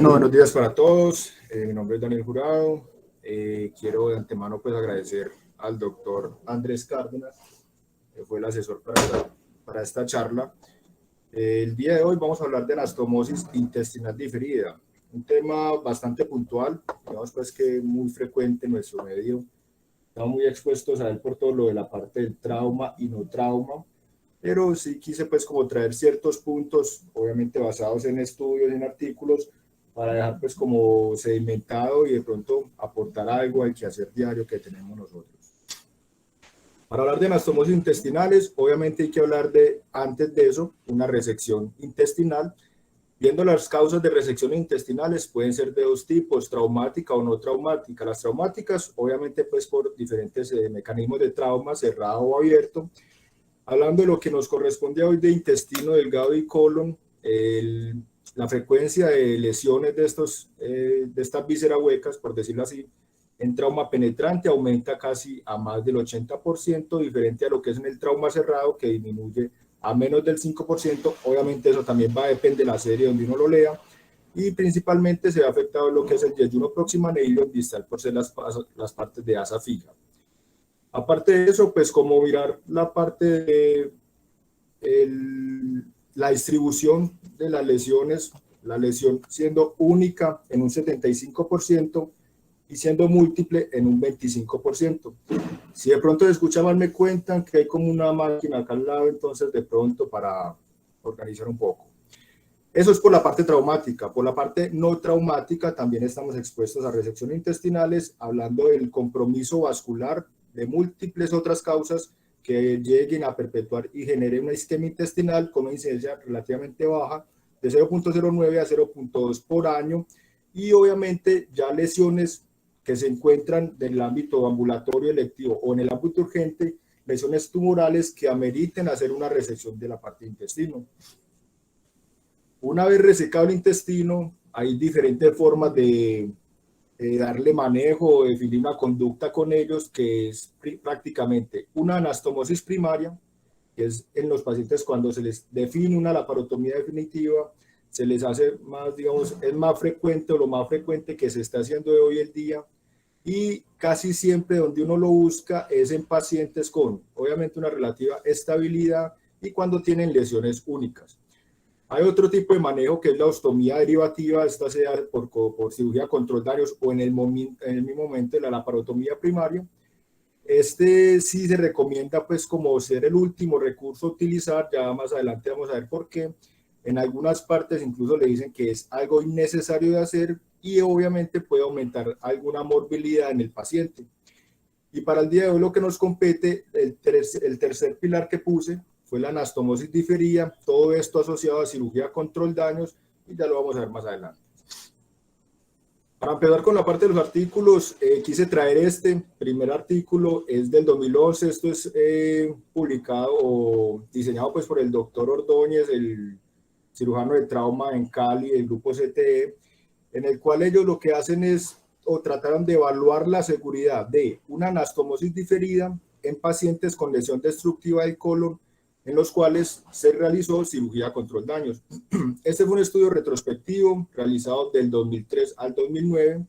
Bueno, buenos días para todos. Mi nombre es Daniel Jurado. Quiero de antemano pues agradecer al doctor Andrés Cárdenas, que fue el asesor para esta charla. El día de hoy vamos a hablar de anastomosis intestinal diferida, un tema bastante puntual, digamos pues que muy frecuente en nuestro medio. Estamos muy expuestos a él por todo lo de la parte del trauma y no trauma, pero sí quise pues como traer ciertos puntos, obviamente basados en estudios, en artículos, para dejar pues como sedimentado y de pronto aportar algo al quehacer diario que tenemos nosotros. Para hablar de anastomosis intestinales, obviamente hay que hablar de, antes de eso, una resección intestinal. Viendo las causas de resecciones intestinales, pueden ser de dos tipos, traumática o no traumática. Las traumáticas, obviamente pues por diferentes mecanismos de trauma, cerrado o abierto. Hablando de lo que nos corresponde hoy de intestino delgado y colon, la frecuencia de lesiones de estas vísceras huecas, por decirlo así, en trauma penetrante aumenta casi a más del 80%, diferente a lo que es en el trauma cerrado, que disminuye a menos del 5%. Obviamente eso también va a depender de la serie donde uno lo lea, y principalmente se ve afectado lo que es el yeyuno proximal e ilion distal por ser las partes de asa fija. Aparte de eso, pues como mirar la parte de la distribución de las lesiones, la lesión siendo única en un 75% y siendo múltiple en un 25%. Si de pronto se escucha mal, me cuentan que hay como una máquina acá al lado, entonces de pronto para organizar un poco. Eso es por la parte traumática. Por la parte no traumática también estamos expuestos a resecciones intestinales, hablando del compromiso vascular, de múltiples otras causas que lleguen a perpetuar y generen una isquemia intestinal con una incidencia relativamente baja, de 0.09 a 0.2 por año, y obviamente ya lesiones que se encuentran en el ámbito ambulatorio electivo o en el ámbito urgente, lesiones tumorales que ameriten hacer una resección de la parte de intestino. Una vez resecado el intestino, hay diferentes formas de darle manejo o definir una conducta con ellos, que es prácticamente una anastomosis primaria, que es en los pacientes cuando se les define una laparotomía definitiva, se les hace más, digamos, es más frecuente o lo más frecuente que se está haciendo de hoy en día, y casi siempre donde uno lo busca es en pacientes con, obviamente, una relativa estabilidad y cuando tienen lesiones únicas. Hay otro tipo de manejo que es la ostomía derivativa, esta sea por cirugía control daños o en el mismo momento de la laparotomía primaria. Este sí se recomienda pues como ser el último recurso a utilizar, ya más adelante vamos a ver por qué. En algunas partes incluso le dicen que es algo innecesario de hacer y obviamente puede aumentar alguna morbilidad en el paciente. Y para el día de hoy lo que nos compete, el tercer pilar que puse, fue la anastomosis diferida, todo esto asociado a cirugía control daños, y ya lo vamos a ver más adelante. Para empezar con la parte de los artículos, quise traer este primer artículo, es del 2011, esto es publicado o diseñado pues por el doctor Ordóñez, el cirujano de trauma en Cali, del grupo CTE, en el cual ellos lo que hacen es, o trataron de evaluar la seguridad de una anastomosis diferida en pacientes con lesión destructiva del colon, en los cuales se realizó cirugía control daños. Este fue un estudio retrospectivo realizado del 2003 al 2009.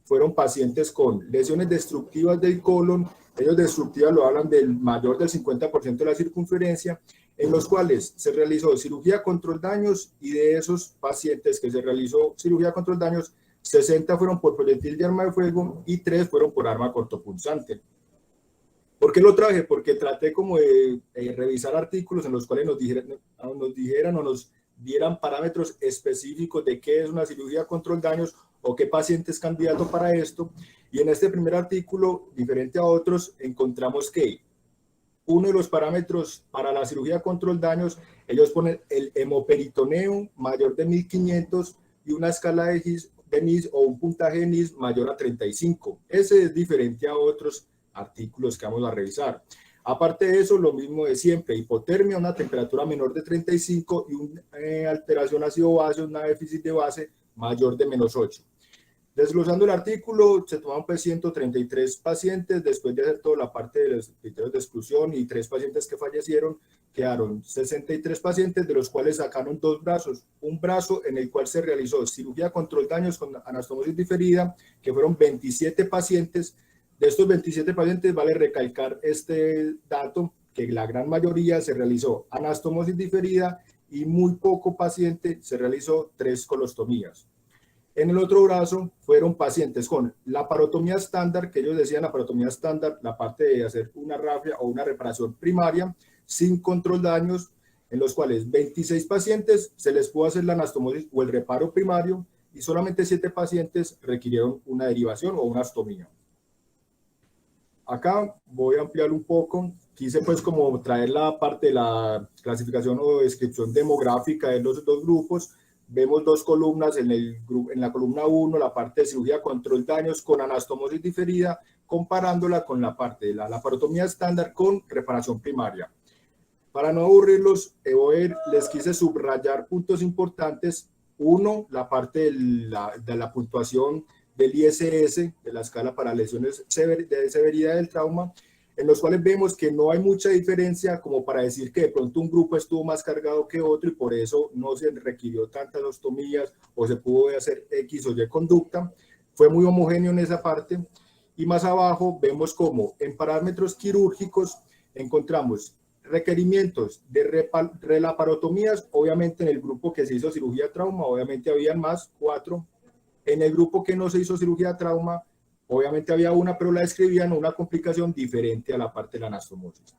Fueron pacientes con lesiones destructivas del colon, ellos destructivas lo hablan del mayor del 50% de la circunferencia, en los cuales se realizó cirugía control daños, y de esos pacientes que se realizó cirugía control daños, 60 fueron por proyectil de arma de fuego y 3 fueron por arma cortopunzante. ¿Por qué lo traje? Porque traté como de revisar artículos en los cuales nos dijeran o nos dieran parámetros específicos de qué es una cirugía control daños o qué paciente es candidato para esto. Y en este primer artículo, diferente a otros, encontramos que uno de los parámetros para la cirugía control daños, ellos ponen el hemoperitoneo mayor de 1500 y una escala de NIS o un puntaje de NIS mayor a 35. Ese es diferente a otros artículos que vamos a revisar. Aparte de eso, lo mismo de siempre, hipotermia, una temperatura menor de 35 y una alteración ácido base, una déficit de base mayor de -8. Desglosando el artículo, se tomaron pues 133 pacientes, después de hacer toda la parte de los criterios de exclusión y 3 pacientes que fallecieron, quedaron 63 pacientes, de los cuales sacaron 2 brazos. Un brazo en el cual se realizó cirugía control daños con anastomosis diferida, que fueron 27 pacientes. De estos 27 pacientes vale recalcar este dato, que la gran mayoría se realizó anastomosis diferida y muy poco paciente se realizó 3 colostomías. En el otro brazo fueron pacientes con laparotomía estándar, que ellos decían laparotomía estándar, la parte de hacer una rafia o una reparación primaria sin control daños, en los cuales 26 pacientes se les pudo hacer la anastomosis o el reparo primario y solamente 7 pacientes requirieron una derivación o una ostomía. Acá voy a ampliar un poco, quise pues como traer la parte de la clasificación o descripción demográfica de los 2 grupos. Vemos 2 columnas, en la columna 1 la parte de cirugía control daños con anastomosis diferida, comparándola con la parte de la laparotomía estándar con reparación primaria. Para no aburrirlos, les quise subrayar puntos importantes. Uno, la parte de la puntuación del ISS, de la escala para lesiones de severidad del trauma, en los cuales vemos que no hay mucha diferencia como para decir que de pronto un grupo estuvo más cargado que otro y por eso no se requirió tantas ostomías o se pudo hacer X o Y conducta. Fue muy homogéneo en esa parte. Y más abajo vemos como en parámetros quirúrgicos encontramos requerimientos de relaparotomías, obviamente en el grupo que se hizo cirugía trauma, obviamente habían más, 4. En el grupo que no se hizo cirugía trauma, obviamente había una, pero la describían una complicación diferente a la parte de la anastomosis.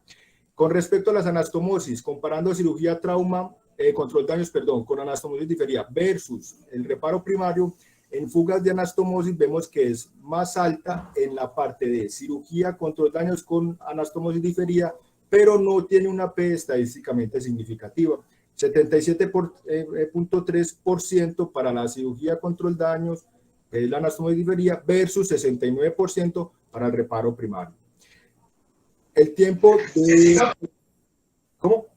Con respecto a las anastomosis, comparando cirugía trauma, control daños, perdón, con anastomosis diferida versus el reparo primario, en fugas de anastomosis vemos que es más alta en la parte de cirugía control daños con anastomosis diferida, pero no tiene una P estadísticamente significativa. 77.3% para la cirugía control daños, que es la anastomosis diferida, versus 69% para el reparo primario. El tiempo de... ¿Cómo?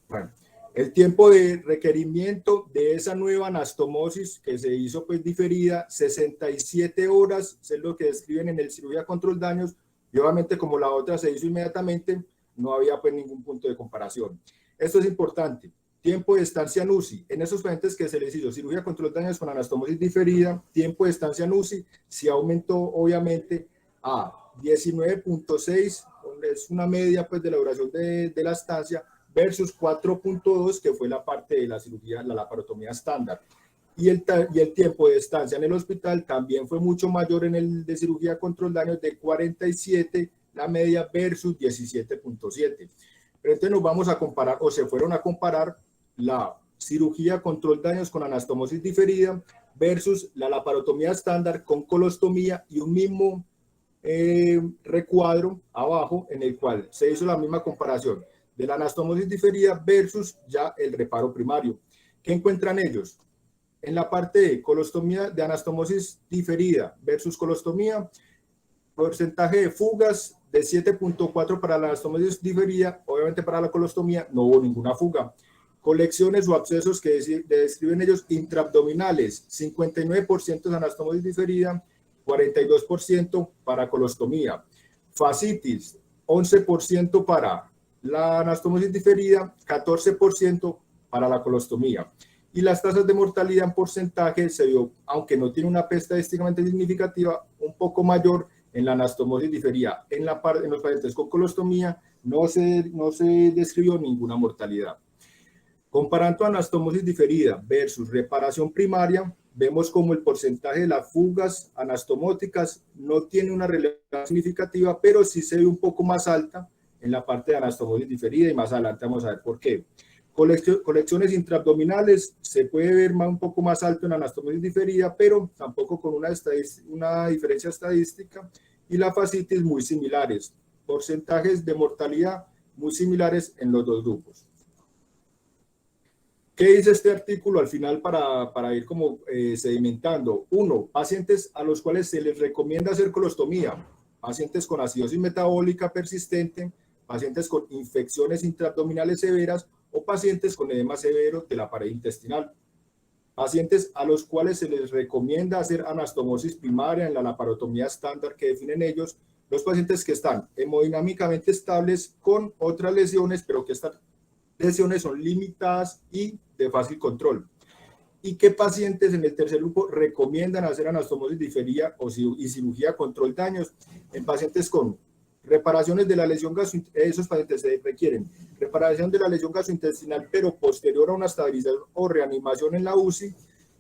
Bueno, el tiempo de requerimiento de esa nueva anastomosis que se hizo pues diferida, 67 horas, es lo que describen en el cirugía control daños, y obviamente como la otra se hizo inmediatamente, no había pues ningún punto de comparación. Esto es importante. Tiempo de estancia en UCI. En esos pacientes que se les hizo cirugía control daños con anastomosis diferida, tiempo de estancia en UCI sí aumentó obviamente a 19.6, es una media pues de la duración de la estancia, versus 4.2, que fue la parte de la cirugía, la laparotomía estándar. Y el tiempo de estancia en el hospital también fue mucho mayor en el de cirugía control daños, de 47 la media versus 17.7. Pero entonces nos vamos a comparar, o se fueron a comparar, la cirugía control daños con anastomosis diferida versus la laparotomía estándar con colostomía y un mismo recuadro abajo en el cual se hizo la misma comparación de la anastomosis diferida versus ya el reparo primario. ¿Qué encuentran ellos? En la parte de colostomía, de anastomosis diferida versus colostomía, porcentaje de fugas de 7.4 para la anastomosis diferida, obviamente para la colostomía no hubo ninguna fuga. Colecciones o abscesos que describen ellos intraabdominales, 59% de anastomosis diferida, 42% para colostomía. Fascitis, 11% para la anastomosis diferida, 14% para la colostomía. Y las tasas de mortalidad en porcentaje se vio, aunque no tiene una P estadísticamente significativa, un poco mayor en la anastomosis diferida. En los pacientes con colostomía no se describió ninguna mortalidad. Comparando anastomosis diferida versus reparación primaria, vemos como el porcentaje de las fugas anastomóticas no tiene una relevancia significativa, pero sí se ve un poco más alta en la parte de anastomosis diferida, y más adelante vamos a ver por qué. Colecciones intraabdominales se puede ver un poco más alto en anastomosis diferida, pero tampoco con una diferencia estadística, y la fascitis muy similares. Porcentajes de mortalidad muy similares en los 2 grupos. ¿Qué dice este artículo al final para ir como sedimentando? 1. Pacientes a los cuales se les recomienda hacer colostomía, pacientes con acidosis metabólica persistente, pacientes con infecciones intraabdominales severas o pacientes con edema severo de la pared intestinal. Pacientes a los cuales se les recomienda hacer anastomosis primaria en la laparotomía estándar que definen ellos, los pacientes que están hemodinámicamente estables con otras lesiones, pero que estas lesiones son limitadas y de fácil control. ¿Y qué pacientes en el tercer grupo recomiendan hacer anastomosis diferida y cirugía control daños? En pacientes con reparaciones de la lesión gastrointestinal, esos pacientes se requieren reparación de la lesión gastrointestinal, pero posterior a una estabilización o reanimación en la UCI,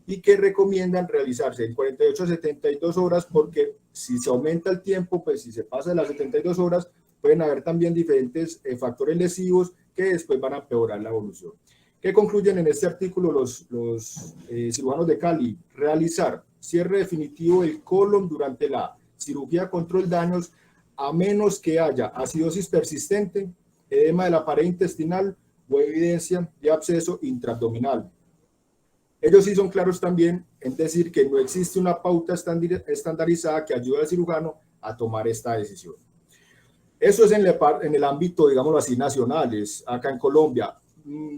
y que recomiendan realizarse en 48 a 72 horas, porque si se aumenta el tiempo, pues si se pasa de las 72 horas, pueden haber también diferentes factores lesivos que después van a empeorar la evolución. ¿Qué concluyen en este artículo los cirujanos de Cali? Realizar cierre definitivo del colon durante la cirugía control daños, a menos que haya acidosis persistente, edema de la pared intestinal o evidencia de absceso intraabdominal. Ellos sí son claros también en decir que no existe una pauta estandarizada que ayude al cirujano a tomar esta decisión. Eso es en el ámbito, digámoslo así, nacionales, acá en Colombia.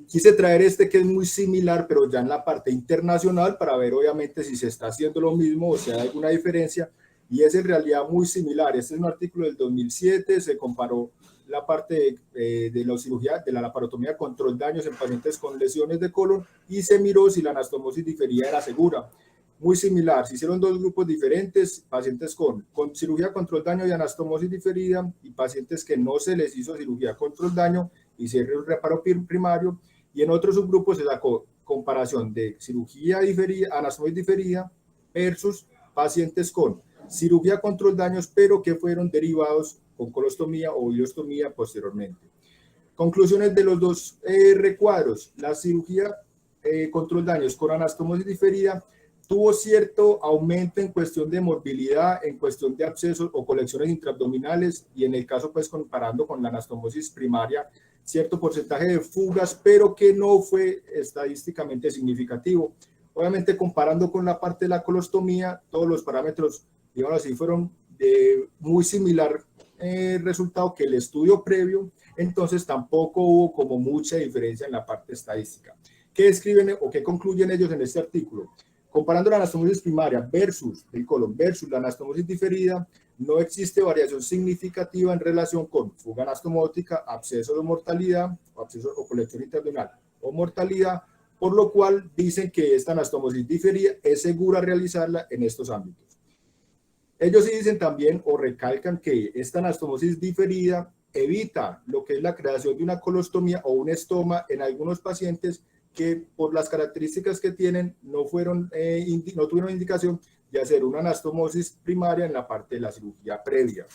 Quise traer este que es muy similar, pero ya en la parte internacional, para ver obviamente si se está haciendo lo mismo o si hay alguna diferencia, y es en realidad muy similar. Este es un artículo del 2007, se comparó la parte de la cirugía, de la laparotomía control daños en pacientes con lesiones de colon, y se miró si la anastomosis diferida era segura. Muy similar, se hicieron dos grupos diferentes, pacientes con cirugía control daño y anastomosis diferida, y pacientes que no se les hizo cirugía control daño y cierre un reparo primario, y en otro subgrupo se sacó comparación de cirugía diferida, anastomosis diferida versus pacientes con cirugía control daños, pero que fueron derivados con colostomía o ileostomía posteriormente. Conclusiones de los dos recuadros. La cirugía control daños con anastomosis diferida tuvo cierto aumento en cuestión de morbilidad, en cuestión de abscesos o colecciones intraabdominales, y en el caso, pues, comparando con la anastomosis primaria, cierto porcentaje de fugas, pero que no fue estadísticamente significativo. Obviamente, comparando con la parte de la colostomía, todos los parámetros, digamos así, fueron de muy similar resultado que el estudio previo, entonces tampoco hubo como mucha diferencia en la parte estadística. ¿Qué escriben o qué concluyen ellos en este artículo? Comparando la anastomosis primaria versus el colon versus la anastomosis diferida, no existe variación significativa en relación con fuga anastomótica, absceso de mortalidad, o absceso o colección intraabdominal o mortalidad, por lo cual dicen que esta anastomosis diferida es segura realizarla en estos ámbitos. Ellos sí dicen también o recalcan que esta anastomosis diferida evita lo que es la creación de una colostomía o un estoma en algunos pacientes que por las características que tienen no tuvieron indicación de hacer una anastomosis primaria en la parte de la cirugía previa.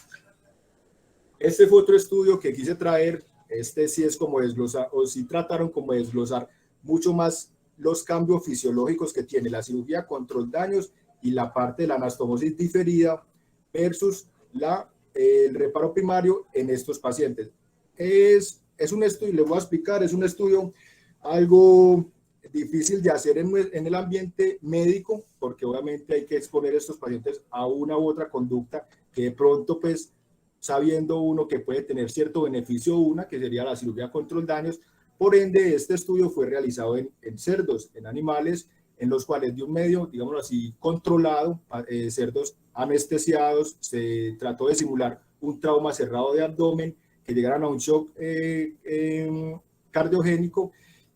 Este fue otro estudio que quise traer. Este sí es como desglosar, o sí trataron como desglosar mucho más los cambios fisiológicos que tiene la cirugía control daños y la parte de la anastomosis diferida versus el reparo primario en estos pacientes. Es un estudio, les voy a explicar, es un estudio algo difícil de hacer en el ambiente médico, porque obviamente hay que exponer a estos pacientes a una u otra conducta que de pronto, pues, sabiendo uno que puede tener cierto beneficio una, que sería la cirugía control daños. Por ende, este estudio fue realizado en cerdos, en animales, en los cuales de un medio, digámoslo así, controlado, cerdos anestesiados, se trató de simular un trauma cerrado de abdomen, que llegaran a un shock cardiogénico,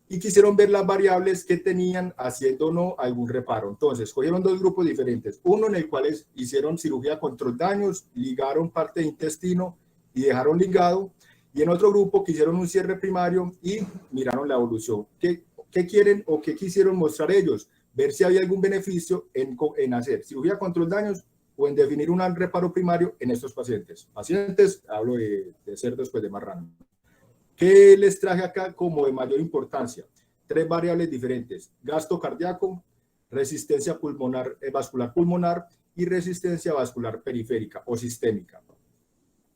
y quisieron ver las variables que tenían haciendo o no algún reparo. Entonces, cogieron dos grupos diferentes, uno en el cual hicieron cirugía control daños, ligaron parte de intestino y dejaron ligado, y en otro grupo que hicieron un cierre primario y miraron la evolución. ¿Qué quieren o qué quisieron mostrar ellos? Ver si había algún beneficio en hacer cirugía control daños o en definir un reparo primario en estos pacientes. Hablo de cerdos, pues de marrano. ¿Qué les traje acá como de mayor importancia? Tres variables diferentes: gasto cardíaco, resistencia pulmonar, vascular pulmonar y resistencia vascular periférica o sistémica.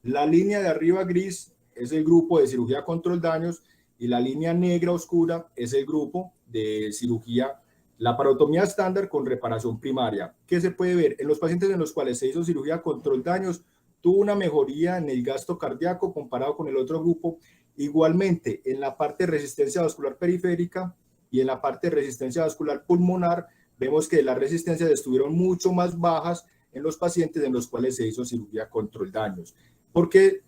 La línea de arriba gris es el grupo de cirugía control daños y la línea negra oscura es el grupo de cirugía laparotomía estándar con reparación primaria. ¿Qué se puede ver? En los pacientes en los cuales se hizo cirugía control daños, tuvo una mejoría en el gasto cardíaco comparado con el otro grupo. Igualmente, en la parte de resistencia vascular periférica, y en la parte de resistencia vascular pulmonar, vemos que las resistencias estuvieron mucho más bajas en los pacientes en los cuales se hizo cirugía control daños. ¿Por qué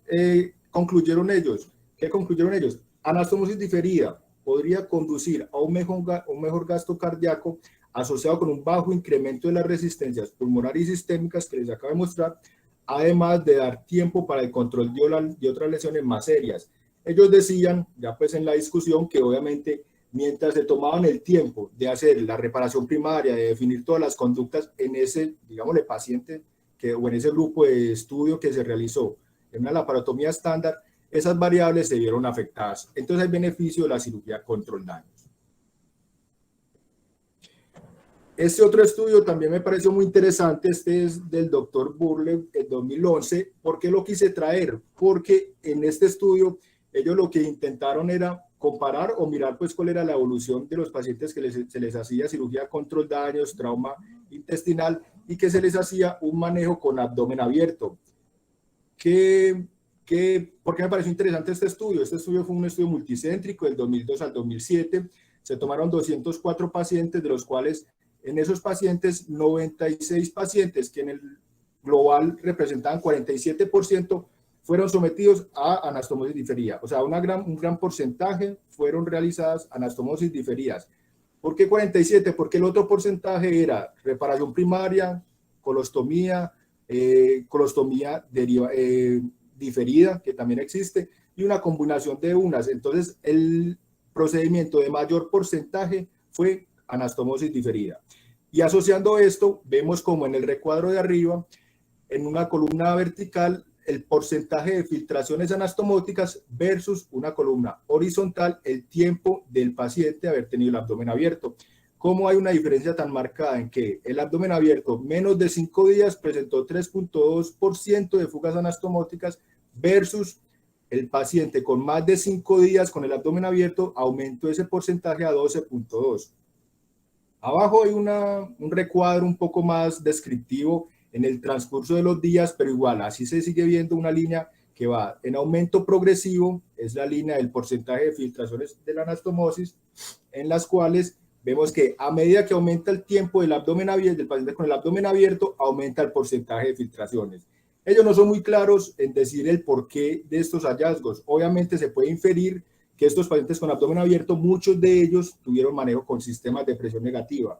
concluyeron ellos? ¿Qué concluyeron ellos? Anastomosis diferida podría conducir a un mejor gasto cardíaco asociado con un bajo incremento de las resistencias pulmonares y sistémicas que les acabo de mostrar, además de dar tiempo para el control de otras lesiones más serias. Ellos decían, ya pues en la discusión, que obviamente mientras se tomaban el tiempo de hacer la reparación primaria, de definir todas las conductas en ese, digámosle, paciente o en ese grupo de estudio que se realizó en una laparotomía estándar, esas variables se vieron afectadas. Entonces hay beneficio de la cirugía control daños. Este otro estudio también me pareció muy interesante, este es del doctor Burle, en 2011. ¿Por qué lo quise traer? Porque en este estudio ellos lo que intentaron era comparar o mirar pues cuál era la evolución de los pacientes que se les hacía cirugía control daños, trauma intestinal y que se les hacía un manejo con abdomen abierto. ¿Por qué me pareció interesante este estudio? Este estudio fue un estudio multicéntrico del 2002 al 2007. Se tomaron 204 pacientes, de los cuales en esos pacientes, 96 pacientes que en el global representaban 47%, fueron sometidos a anastomosis diferida. O sea, un gran porcentaje fueron realizadas anastomosis diferidas. ¿Por qué 47? Porque el otro porcentaje era reparación primaria, colostomía, diferida, que también existe, y una combinación de unas. Entonces, el procedimiento de mayor porcentaje fue anastomosis diferida. Y asociando esto, vemos como en el recuadro de arriba, en una columna vertical, el porcentaje de filtraciones anastomóticas versus una columna horizontal, el tiempo del paciente haber tenido el abdomen abierto. ¿Cómo hay una diferencia tan marcada en que el abdomen abierto, menos de 5 días, presentó 3.2% de fugas anastomóticas versus el paciente con más de 5 días con el abdomen abierto, aumentó ese porcentaje a 12.2%. Abajo hay un recuadro un poco más descriptivo en el transcurso de los días, pero igual, así se sigue viendo una línea que va en aumento progresivo, es la línea del porcentaje de filtraciones de la anastomosis, en las cuales vemos que a medida que aumenta el tiempo del abdomen abierto, del paciente con el abdomen abierto, aumenta el porcentaje de filtraciones. Ellos no son muy claros en decir el porqué de estos hallazgos. Obviamente se puede inferir que estos pacientes con abdomen abierto, muchos de ellos tuvieron manejo con sistemas de presión negativa.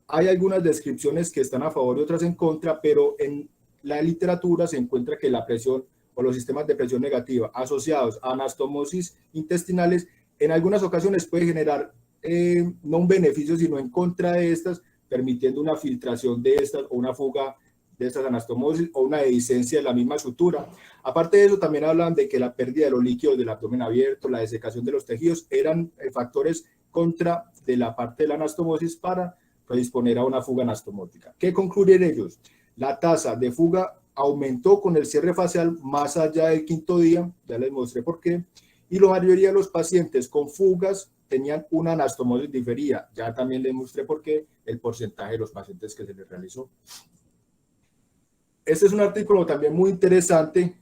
Hay algunas descripciones que están a favor y otras en contra, pero en la literatura se encuentra que la presión o los sistemas de presión negativa asociados a anastomosis intestinales en algunas ocasiones puede generar no un beneficio, sino en contra de estas, permitiendo una filtración de estas o una fuga de estas anastomosis o una dehiscencia de la misma sutura. Aparte de eso, también hablan de que la pérdida de los líquidos del abdomen abierto, la desecación de los tejidos, eran factores contra de la parte de la anastomosis para predisponer a una fuga anastomótica. ¿Qué concluyen ellos? La tasa de fuga aumentó con el cierre facial más allá del 5.º día, ya les mostré por qué, y la mayoría de los pacientes con fugas tenían una anastomosis diferida, ya también les mostré por qué, el porcentaje de los pacientes que se les realizó. Este es un artículo también muy interesante,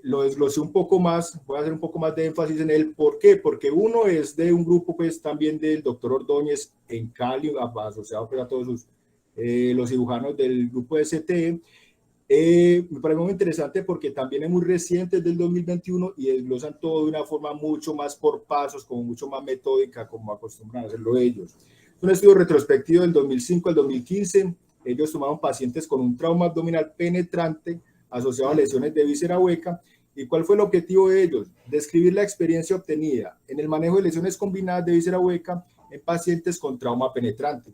lo desglosé un poco más, voy a hacer un poco más de énfasis en él. ¿Por qué? Porque uno es de un grupo pues también del doctor Ordóñez en Cali, asociado pues a todos los cirujanos del grupo de CTE. Me parece muy interesante porque también es muy reciente, es del 2021 y desglosan todo de una forma mucho más por pasos, como mucho más metódica, como acostumbran a hacerlo ellos. Es un estudio retrospectivo del 2005 al 2015. Ellos tomaron pacientes con un trauma abdominal penetrante asociado a lesiones de víscera hueca. ¿Y cuál fue el objetivo de ellos? Describir la experiencia obtenida en el manejo de lesiones combinadas de víscera hueca en pacientes con trauma penetrante.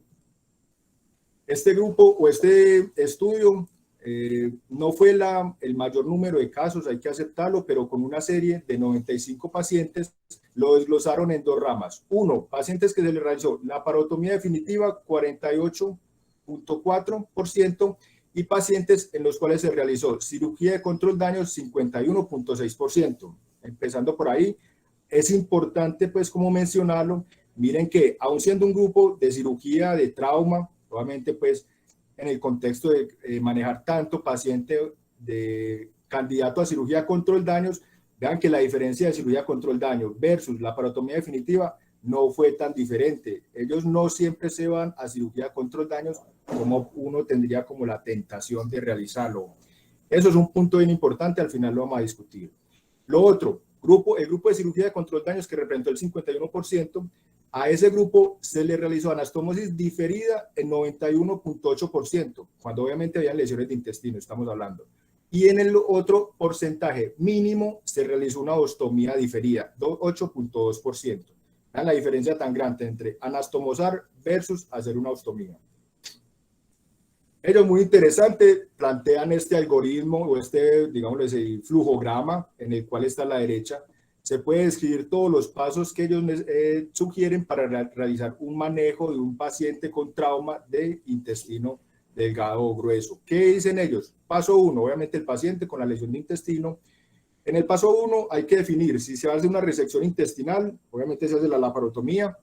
Este grupo o este estudio no fue el mayor número de casos, hay que aceptarlo, pero con una serie de 95 pacientes lo desglosaron en dos ramas. Uno, pacientes que se les realizó laparotomía definitiva, 48.4%, y pacientes en los cuales se realizó cirugía de control daños, 51.6%. Empezando por ahí, es importante pues como mencionarlo, miren que aun siendo un grupo de cirugía de trauma, obviamente pues en el contexto de manejar tanto paciente de candidato a cirugía control daños, vean que la diferencia de cirugía control daño versus laparotomía definitiva no fue tan diferente. Ellos no siempre se van a cirugía de control de daños como uno tendría como la tentación de realizarlo. Eso es un punto bien importante, al final lo vamos a discutir. Lo otro, el grupo de cirugía de control de daños que representó el 51%, a ese grupo se le realizó anastomosis diferida en 91.8%, cuando obviamente había lesiones de intestino, estamos hablando. Y en el otro porcentaje mínimo se realizó una ostomía diferida, 8.2%. La diferencia tan grande entre anastomosar versus hacer una ostomía. Ellos, muy interesante, plantean este algoritmo o este, digamos, ese flujograma en el cual está a la derecha. Se puede describir todos los pasos que ellos sugieren para realizar un manejo de un paciente con trauma de intestino delgado o grueso. ¿Qué dicen ellos? Paso 1, obviamente el paciente con la lesión de intestino. En el paso 1 hay que definir si se hace una resección intestinal, obviamente se hace la laparotomía.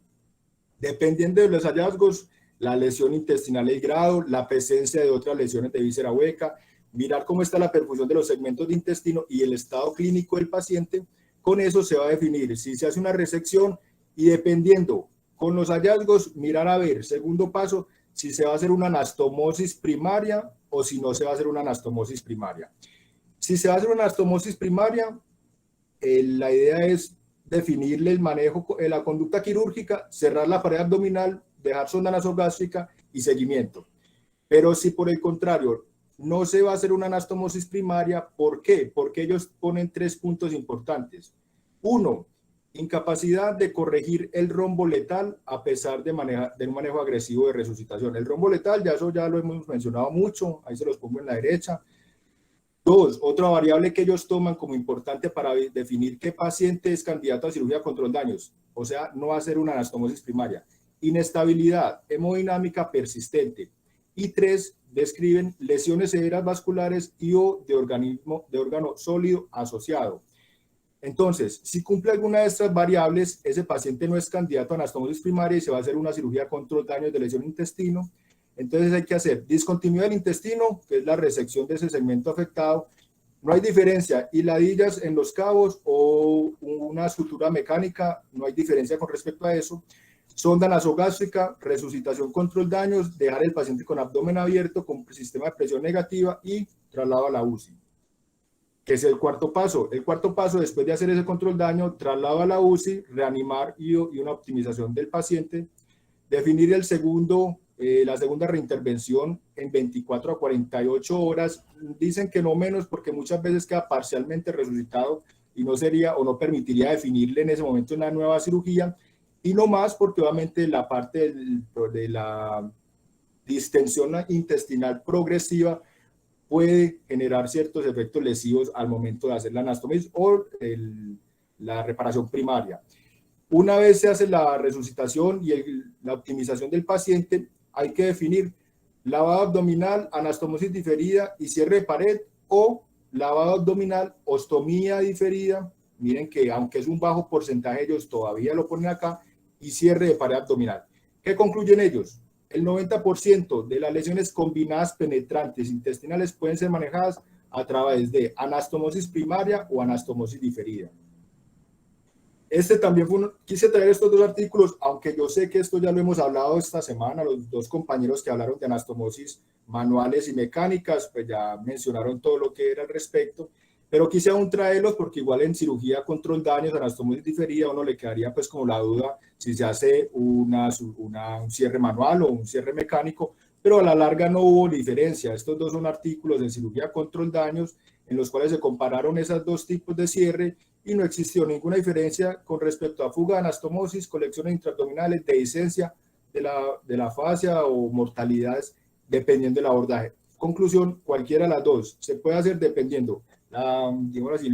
Dependiendo de los hallazgos, la lesión intestinal, el grado, la presencia de otras lesiones de víscera hueca, mirar cómo está la perfusión de los segmentos de intestino y el estado clínico del paciente. Con eso se va a definir si se hace una resección y dependiendo con los hallazgos, mirar a ver, segundo paso, si se va a hacer una anastomosis primaria o si no se va a hacer una anastomosis primaria. Si se va a hacer una anastomosis primaria, la idea es definirle el manejo, la conducta quirúrgica, cerrar la pared abdominal, dejar sonda nasogástrica y seguimiento. Pero si por el contrario no se va a hacer una anastomosis primaria, ¿por qué? Porque ellos ponen 3 puntos importantes. 1, incapacidad de corregir el rombo letal a pesar de un manejo agresivo de resucitación. El rombo letal, eso ya lo hemos mencionado mucho, ahí se los pongo en la derecha. 2, otra variable que ellos toman como importante para definir qué paciente es candidato a cirugía de control de daños, o sea, no hacer una anastomosis primaria. Inestabilidad hemodinámica persistente. Y 3, describen lesiones severas vasculares y o de órgano sólido asociado. Entonces, si cumple alguna de estas variables, ese paciente no es candidato a anastomosis primaria y se va a hacer una cirugía de control de daños de lesión intestino. Entonces hay que hacer discontinuidad del intestino, que es la resección de ese segmento afectado. No hay diferencia, hiladillas en los cabos o una sutura mecánica, no hay diferencia con respecto a eso. Sonda nasogástrica, resucitación, control de daños, dejar el paciente con abdomen abierto, con sistema de presión negativa y traslado a la UCI. ¿Qué es el cuarto paso? El cuarto paso, después de hacer ese control de daño, traslado a la UCI, reanimar y una optimización del paciente, definir la segunda reintervención en 24 a 48 horas. Dicen que no menos porque muchas veces queda parcialmente resucitado y no sería o no permitiría definirle en ese momento una nueva cirugía. Y no más porque obviamente la parte de la distensión intestinal progresiva puede generar ciertos efectos lesivos al momento de hacer la anastomosis o la reparación primaria. Una vez se hace la resucitación y la optimización del paciente, hay que definir lavado abdominal, anastomosis diferida y cierre de pared o lavado abdominal, ostomía diferida. Miren que aunque es un bajo porcentaje, ellos todavía lo ponen acá, y cierre de pared abdominal. ¿Qué concluyen ellos? El 90% de las lesiones combinadas penetrantes intestinales pueden ser manejadas a través de anastomosis primaria o anastomosis diferida. También quise traer estos 2 artículos, aunque yo sé que esto ya lo hemos hablado esta semana, los 2 compañeros que hablaron de anastomosis manuales y mecánicas, pues ya mencionaron todo lo que era al respecto, pero quise aún traerlos porque igual en cirugía control daños, anastomosis diferida, a uno le quedaría pues como la duda si se hace un cierre manual o un cierre mecánico, pero a la larga no hubo diferencia. Estos 2 son artículos en cirugía control daños en los cuales se compararon esos 2 tipos de cierre y no existió ninguna diferencia con respecto a fuga, anastomosis, colecciones intraabdominales, dehiscencia de la fascia o mortalidades dependiendo del abordaje. Conclusión, cualquiera de las 2 se puede hacer dependiendo digamos así,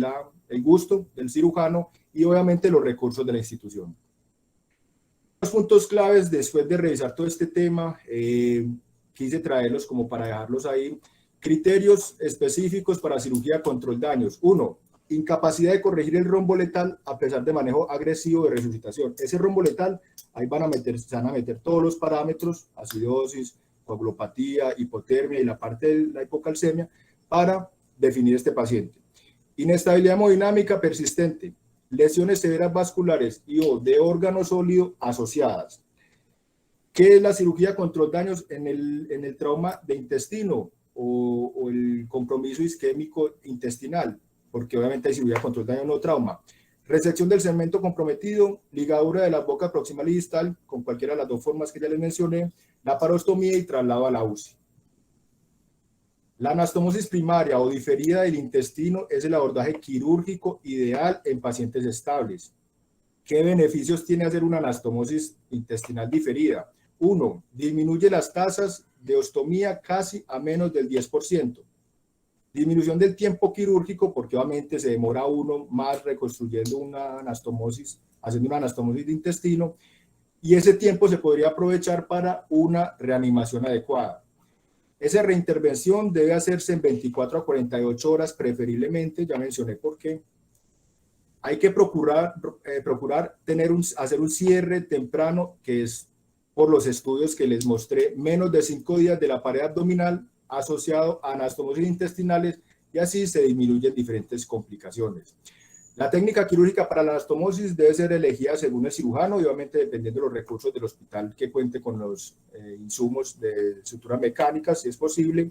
el gusto del cirujano y obviamente los recursos de la institución. Los puntos claves después de revisar todo este tema, quise traerlos como para dejarlos ahí. Criterios específicos para cirugía control daños. 1. Incapacidad de corregir el rombo letal a pesar de manejo agresivo de resucitación. Ese rombo letal, ahí se van a meter todos los parámetros, acidosis, coagulopatía, hipotermia y la parte de la hipocalcemia para definir este paciente. Inestabilidad hemodinámica persistente. lesiones severas vasculares y o de órgano sólido asociadas. ¿Qué es la cirugía de control de daños en el trauma de intestino o el compromiso isquémico intestinal? Porque obviamente hay cirugía de control de daños, no trauma. Resección del segmento comprometido, ligadura de la boca proximal y distal, con cualquiera de las dos formas que ya les mencioné, laparostomía y traslado a la UCI. La anastomosis primaria o diferida del intestino es el abordaje quirúrgico ideal en pacientes estables. ¿Qué beneficios tiene hacer una anastomosis intestinal diferida? 1. Disminuye las tasas de ostomía casi a menos del 10%. Disminución del tiempo quirúrgico, porque obviamente se demora uno más reconstruyendo una anastomosis, haciendo una anastomosis de intestino, y ese tiempo se podría aprovechar para una reanimación adecuada. Esa reintervención debe hacerse en 24 a 48 horas preferiblemente, ya mencioné por qué. Hay que procurar hacer un cierre temprano, que es por los estudios que les mostré, menos de 5 días de la pared abdominal asociado a anastomosis intestinales, y así se disminuyen diferentes complicaciones. La técnica quirúrgica para la anastomosis debe ser elegida según el cirujano y obviamente dependiendo de los recursos del hospital que cuente con los insumos de sutura mecánica, si es posible.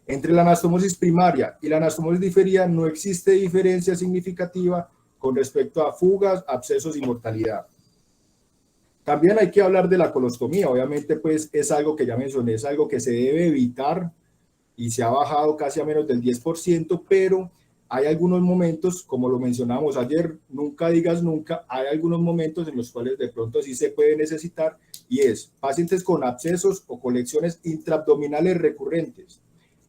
Entre la anastomosis primaria y la anastomosis diferida no existe diferencia significativa con respecto a fugas, abscesos y mortalidad. También hay que hablar de la colostomía. Obviamente, pues es algo que ya mencioné, es algo que se debe evitar y se ha bajado casi a menos del 10%, pero hay algunos momentos, como lo mencionamos ayer, nunca digas nunca, hay algunos momentos en los cuales de pronto sí se puede necesitar, y es pacientes con abscesos o colecciones intraabdominales recurrentes,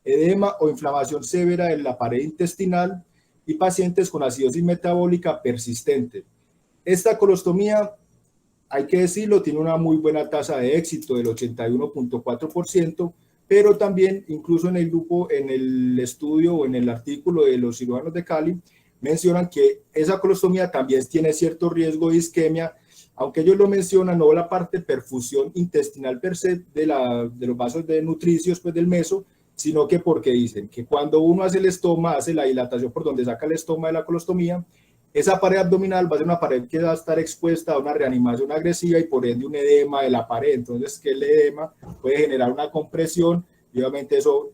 edema o inflamación severa en la pared intestinal y pacientes con acidosis metabólica persistente. Esta colostomía, hay que decirlo, tiene una muy buena tasa de éxito del 81.4%, pero también incluso en el grupo, en el estudio o en el artículo de los cirujanos de Cali, mencionan que esa colostomía también tiene cierto riesgo de isquemia, aunque ellos lo mencionan, no la parte perfusión intestinal per se de los vasos de nutricios, pues del meso, sino que porque dicen que cuando uno hace el estoma, hace la dilatación por donde saca el estoma de la colostomía, esa pared abdominal va a ser una pared que va a estar expuesta a una reanimación agresiva y por ende un edema de la pared. Entonces, que el edema puede generar una compresión y obviamente eso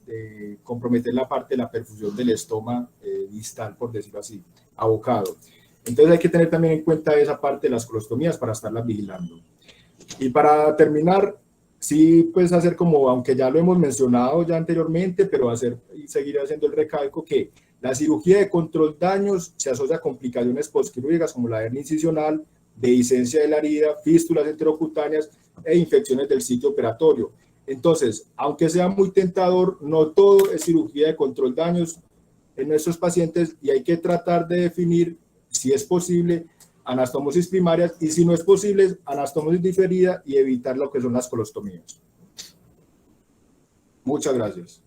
comprometer la parte de la perfusión del estoma distal, por decirlo así, abocado. Entonces hay que tener también en cuenta esa parte de las colostomías para estarlas vigilando. Y para terminar, sí, pues hacer como, aunque ya lo hemos mencionado ya anteriormente, pero hacer y seguir haciendo el recalco que la cirugía de control daños se asocia a complicaciones postquirúrgicas como la hernia incisional, dehiscencia de la herida, fístulas enterocutáneas e infecciones del sitio operatorio. Entonces, aunque sea muy tentador, no todo es cirugía de control daños en nuestros pacientes y hay que tratar de definir, si es posible, anastomosis primarias y si no es posible, anastomosis diferida y evitar lo que son las colostomías. Muchas gracias.